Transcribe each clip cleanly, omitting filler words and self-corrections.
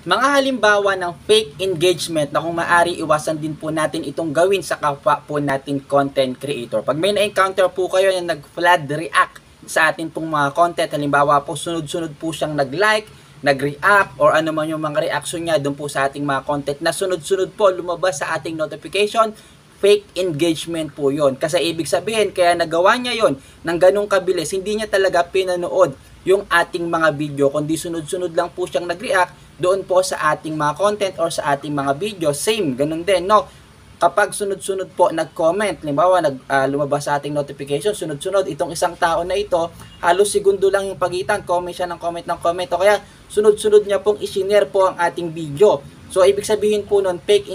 Mga halimbawa ng fake engagement na kung maaari iwasan din po natin itong gawin sa kapwa po natin content creator. Pag may na-encounter po kayo na nag-flood react sa atin pong mga content, halimbawa po sunod-sunod po siyang nag-like, nag-react, or ano man yung mga reaction niya doon po sa ating mga content na sunod-sunod po lumabas sa ating notification, fake engagement po yon. Kasi ibig sabihin, kaya nagawa niya yon ng ganong kabilis, hindi niya talaga pinanood yung ating mga video, kundi sunod-sunod lang po siyang nag-react doon po sa ating mga content or sa ating mga video. Same, ganun din, no? Kapag sunod-sunod po nag-comment, halimbawa lumabas sa ating notification, sunod-sunod itong isang tao na ito, halos segundo lang yung pagitan, comment siya ng comment, o kaya sunod-sunod niya pong i-share po ang ating video. So, ibig sabihin po nun, fake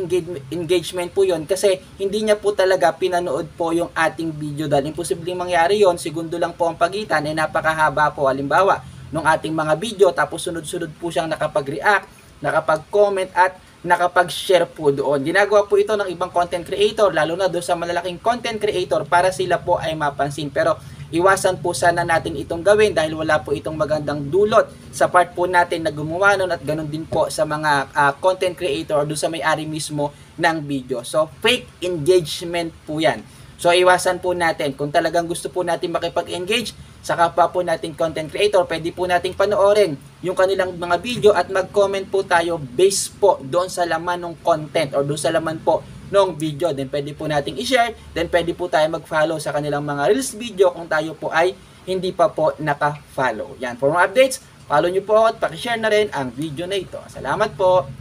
engagement po yon, kasi hindi niya po talaga pinanood po yung ating video dahil imposibleng mangyari yon, segundo lang po ang pagitan, ay napakahaba po. Halimbawa, nung ating mga video, tapos sunod-sunod po siyang nakapag-react, nakapag-comment at nakapag-share po doon. Ginagawa po ito ng ibang content creator, lalo na doon sa malalaking content creator para sila po ay mapansin. Pero iwasan po sana natin itong gawin dahil wala po itong magandang dulot sa part po natin na gumawa nun at ganun din po sa mga content creator doon sa may-ari mismo ng video. So, fake engagement po yan. So, iwasan po natin. Kung talagang gusto po natin makipag-engage sa kapwa po natin content creator, pwede po nating panoorin yung kanilang mga video at mag-comment po tayo based po doon sa laman ng content or doon sa laman po ng video. Then pwede po nating i-share, then pwede po tayo mag-follow sa kanilang mga reels video kung tayo po ay hindi pa po naka-follow. Yan, for more updates, follow nyo po at pakishare na rin ang video na ito. Salamat po!